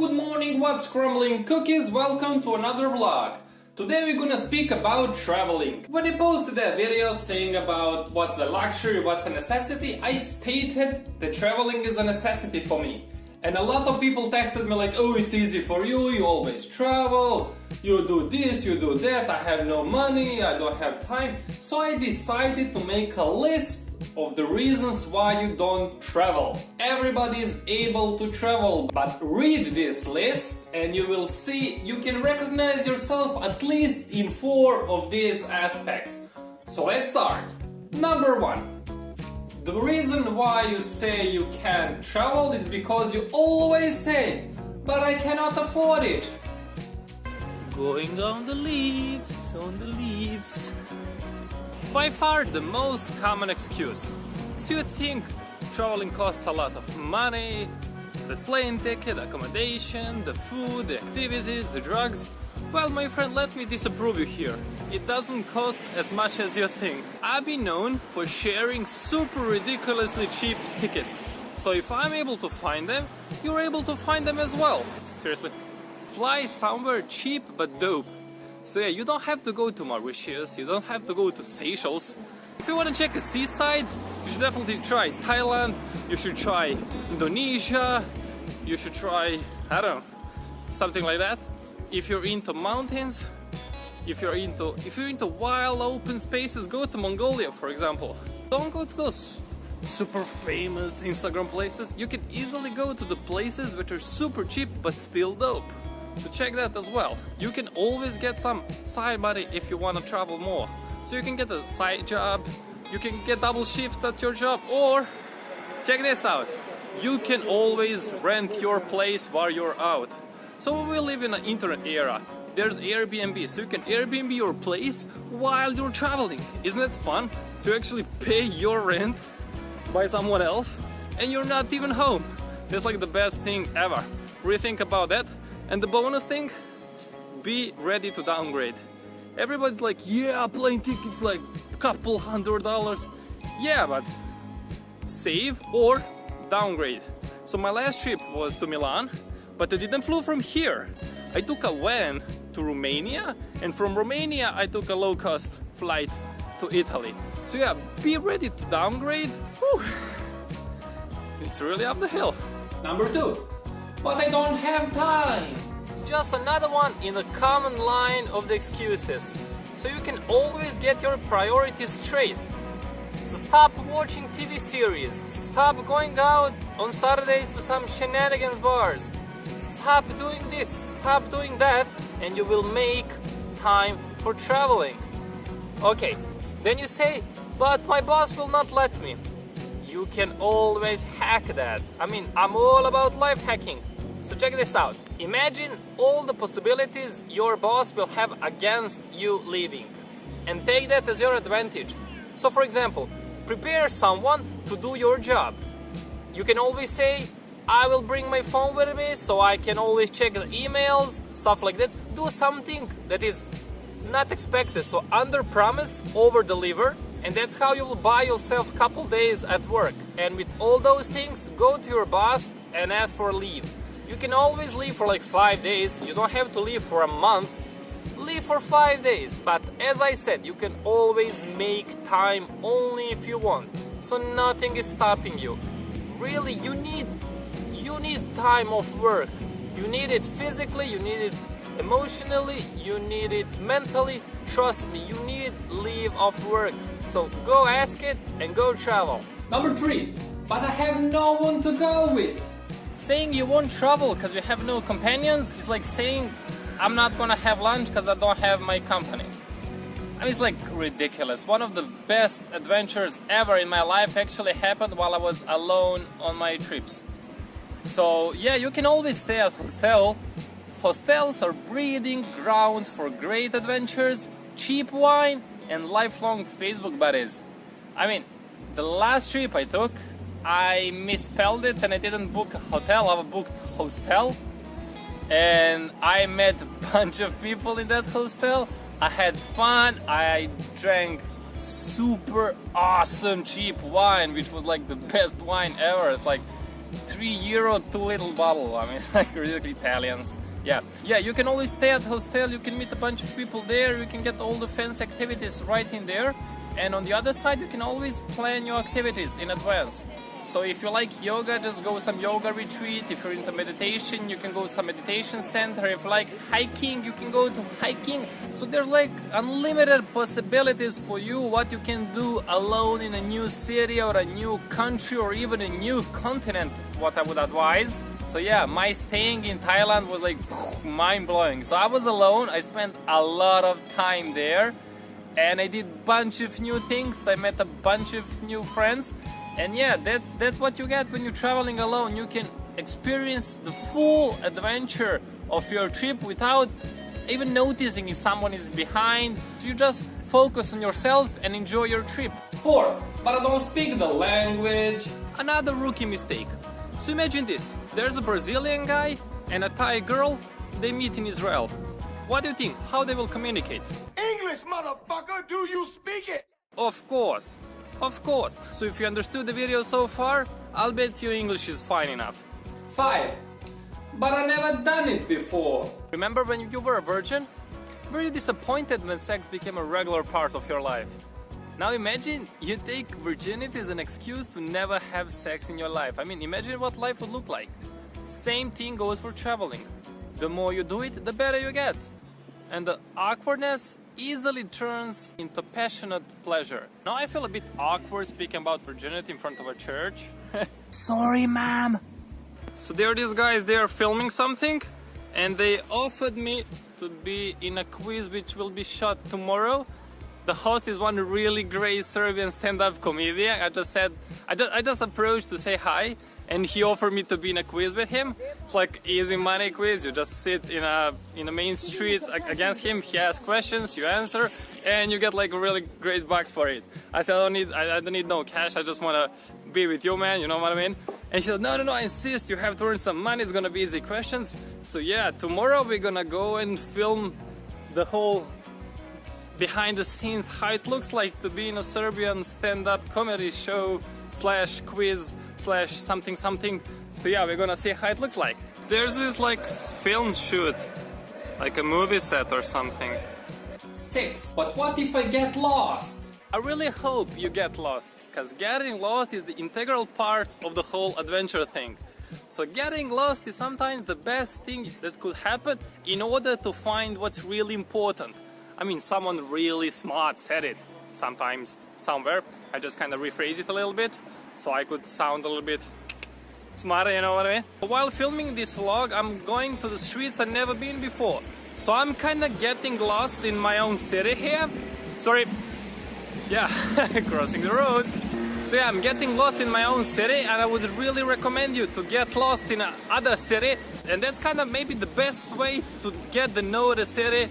Good morning, what's crumbling cookies? Welcome to another vlog. Today we're gonna speak about traveling. When I posted that video saying about what's the luxury, what's a necessity, I stated that traveling is a necessity for me. And a lot of people texted me like, oh, it's easy for you, you always travel, you do this, you do that, I have no money, I don't have time. So I decided to make a list of the reasons why you don't travel. Everybody is able to travel, but read this list and you will see you can recognize yourself at least in 4 of these aspects. So let's start. Number 1. The reason why you say you can't travel is because you always say, but I cannot afford it. Going on the leaves, By far the most common excuse. So you think traveling costs a lot of money, the plane ticket, accommodation, the food, the activities, the drugs. Well, my friend, let me disapprove you here. It doesn't cost as much as you think. I've been known for sharing super ridiculously cheap tickets. So if I'm able to find them, you're able to find them as well. Seriously. Fly somewhere cheap but dope. So yeah, you don't have to go to Mauritius, you don't have to go to Seychelles. If you want to check a seaside, you should definitely try Thailand, you should try Indonesia, you should try, I don't know, something like that. If you're into mountains, if you're into wild open spaces, go to Mongolia, for example. Don't go to those super famous Instagram places. You can easily go to the places which are super cheap but still dope. So check that as well. You can always get some side money if you want to travel more. So you can get a side job, you can get double shifts at your job, or check this out, you can always rent your place while you're out. So we live in an internet era. There's Airbnb, so you can Airbnb your place while you're traveling. Isn't it fun? So you actually pay your rent by someone else and you're not even home. That's like the best thing ever. Rethink about that. And the bonus thing, be ready to downgrade. Everybody's like, yeah, plane tickets like a couple $100. Yeah, but save or downgrade. So my last trip was to Milan, but I didn't fly from here. I took a van to Romania, and from Romania I took a low-cost flight to Italy. So yeah, be ready to downgrade. Whew. It's really up the hill. Number 2. But I don't have time. Just another one in the common line of the excuses. So you can always get your priorities straight. So stop watching TV series. Stop going out on Saturdays to some shenanigans bars. Stop doing this, stop doing that, and you will make time for traveling. Okay, then you say, but my boss will not let me. You can always hack that. I mean, I'm all about life hacking. So check this out. Imagine all the possibilities your boss will have against you leaving, and take that as your advantage. So for example, prepare someone to do your job. You can always say, I will bring my phone with me so I can always check the emails, stuff like that. Do something that is not expected. So under promise, over deliver. And that's how you will buy yourself a couple days at work. And with all those things, go to your boss and ask for leave. You can always leave for like 5 days. You don't have to leave for a month. Leave for 5 days. But as I said, you can always make time only if you want. So nothing is stopping you. Really, you need time off work. You need it physically, you need it emotionally, you need it mentally. Trust me, you need leave off work. So go ask it and go travel. Number 3. But I have no one to go with. Saying you won't travel because you have no companions is like saying I'm not gonna have lunch because I don't have my company. I mean, it's like ridiculous. One of the best adventures ever in my life actually happened while I was alone on my trips. So yeah, you can always stay at hostel. Hostels are breeding grounds for great adventures, cheap wine, and lifelong Facebook buddies. I mean, the last trip I took, I misspelled it and I didn't book a hotel, I booked hostel. And I met a bunch of people in that hostel. I had fun, I drank super awesome cheap wine, which was like the best wine ever. It's like €3, too little bottle. I mean, like really Italians. Yeah, you can always stay at hostel, you can meet a bunch of people there, you can get all the fancy activities right in there. And on the other side, you can always plan your activities in advance. So if you like yoga, just go some yoga retreat. If you're into meditation, you can go some meditation center. If you like hiking, you can go to hiking. So there's like unlimited possibilities for you what you can do alone in a new city or a new country or even a new continent, what I would advise. So yeah, my staying in Thailand was like mind-blowing. So I was alone, I spent a lot of time there and I did a bunch of new things. I met a bunch of new friends. And yeah, that's what you get when you're traveling alone. You can experience the full adventure of your trip without even noticing if someone is behind. You just focus on yourself and enjoy your trip. 4. But I don't speak the language. Another rookie mistake. So imagine this. There's a Brazilian guy and a Thai girl. They meet in Israel. What do you think? How they will communicate? English, motherfucker! Do you speak it? Of course. Of course. So if you understood the video so far, I'll bet your English is fine enough. 5. But I never done it before. Remember when you were a virgin? Were you disappointed when sex became a regular part of your life? Now imagine you take virginity as an excuse to never have sex in your life. I mean, imagine what life would look like. Same thing goes for traveling. The more you do it, the better you get. And the awkwardness easily turns into passionate pleasure. Now I feel a bit awkward speaking about virginity in front of a church. Sorry, ma'am. So there are these guys, they are filming something and they offered me to be in a quiz which will be shot tomorrow. The host is one really great Serbian stand-up comedian. I just approached to say hi and he offered me to be in a quiz with him. It's like easy money quiz. You just sit in a main street against him. He asks questions, you answer, and you get like really great bucks for it. I said I don't need no cash. I just wanna be with you, man. You know what I mean? And he said, no, I insist. You have to earn some money. It's gonna be easy questions. So yeah, tomorrow we're gonna go and film the whole behind the scenes, how it looks like to be in a Serbian stand-up comedy show / quiz / something. So yeah, we're gonna see how it looks like. There's this like film shoot, like a movie set or something. 6. But what if I get lost? I really hope you get lost, because getting lost is the integral part of the whole adventure thing. So getting lost is sometimes the best thing that could happen in order to find what's really important. I mean, someone really smart said it sometimes, somewhere. I just kind of rephrase it a little bit, so I could sound a little bit smarter, you know what I mean? While filming this vlog, I'm going to the streets I've never been before. So I'm kind of getting lost in my own city here. Sorry. Yeah, crossing the road. So yeah, I'm getting lost in my own city, and I would really recommend you to get lost in another city. And that's kind of maybe the best way to get to know the city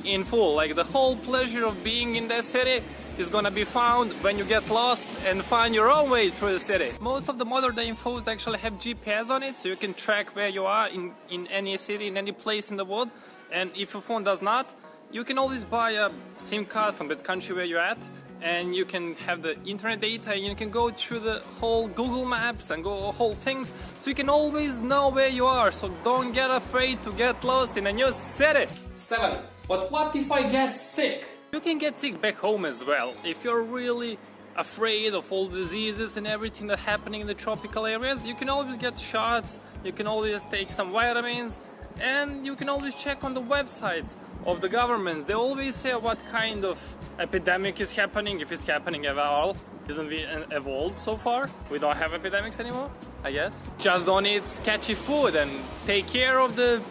in full. Like the whole pleasure of being in that city is gonna be found when you get lost and find your own way through the city. Most of the modern day phones actually have GPS on it, so you can track where you are in any city, in any place in the world. And if your phone does not, you can always buy a SIM card from that country where you're at, and you can have the internet data, and you can go through the whole Google Maps and go whole things, so you can always know where you are. So don't get afraid to get lost in a new city. 7. But what if I get sick? You can get sick back home as well. If you're really afraid of all the diseases and everything that's happening in the tropical areas, you can always get shots, you can always take some vitamins, and you can always check on the websites of the governments. They always say what kind of epidemic is happening, if it's happening at all. Didn't we evolve so far? We don't have epidemics anymore, I guess. Just don't eat sketchy food and take care of the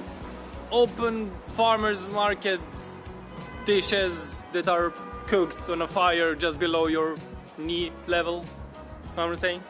open farmers market dishes that are cooked on a fire just below your knee level. Know what I'm saying?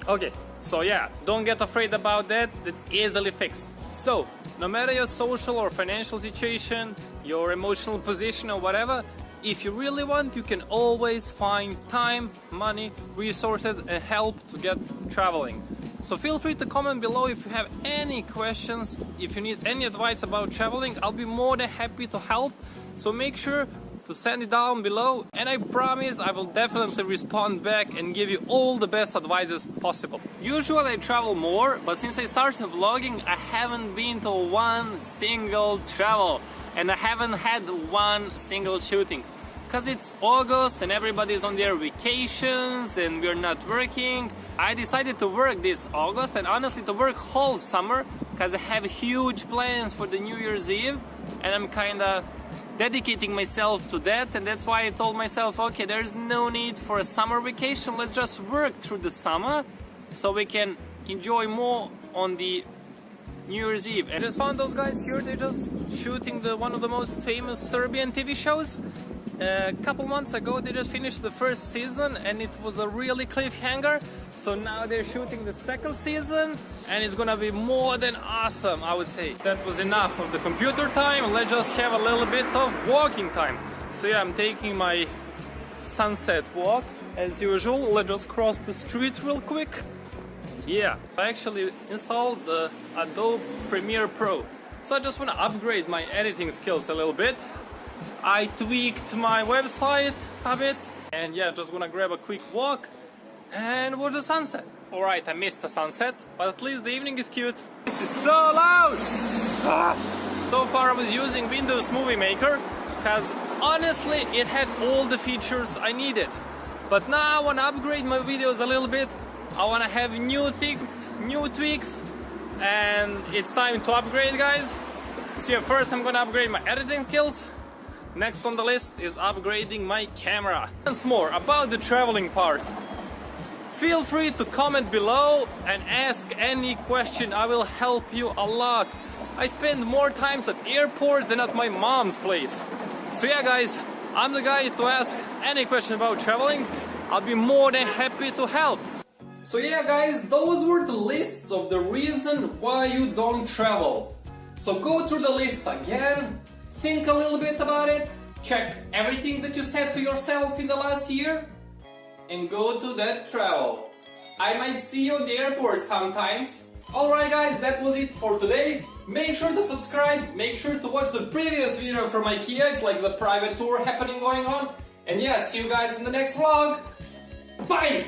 Okay, so yeah, don't get afraid about that. It's easily fixed. So, no matter your social or financial situation, your emotional position or whatever, if you really want, you can always find time, money, resources and help to get traveling. So feel free to comment below if you have any questions, if you need any advice about traveling. I'll be more than happy to help. So make sure to send it down below, and I promise I will definitely respond back and give you all the best advices possible. Usually I travel more, but since I started vlogging I haven't been to one single travel, and I haven't had one single shooting. Because it's August and everybody's on their vacations and we're not working. I decided to work this August, and honestly to work whole summer, because I have huge plans for the New Year's Eve and I'm kinda dedicating myself to that, and that's why I told myself, okay, there's no need for a summer vacation, let's just work through the summer so we can enjoy more on the New Year's Eve. And I just found those guys here, they're just shooting one of the most famous Serbian TV shows. A couple months ago they just finished the first season and it was a really cliffhanger, so now they're shooting the second season and it's gonna be more than awesome, I would say. That was enough of the computer time, let's just have a little bit of walking time. So yeah, I'm taking my sunset walk as usual. Let's just cross the street real quick. Yeah, I actually installed the Adobe Premiere Pro, so I just want to upgrade my editing skills a little bit. I tweaked my website a bit, and yeah, just gonna grab a quick walk and watch the sunset. Alright, I missed the sunset, but at least the evening is cute. This is so loud! So far I was using Windows Movie Maker, because honestly it had all the features I needed. But now I want to upgrade my videos a little bit. I want to have new things, new tweaks, and it's time to upgrade, guys. So yeah, first I'm gonna upgrade my editing skills. Next on the list is upgrading my camera. Once more about the traveling part. Feel free to comment below and ask any question, I will help you a lot. I spend more times at airports than at my mom's place. So yeah guys, I'm the guy to ask any question about traveling. I'll be more than happy to help. So yeah guys, those were the lists of the reason why you don't travel. So go through the list again, think a little bit about it, check everything that you said to yourself in the last year, and go to that travel. I might see you at the airport sometimes. Alright guys, that was it for today. Make sure to subscribe, make sure to watch the previous video from IKEA, it's like the private tour happening going on. And yeah, see you guys in the next vlog. Bye!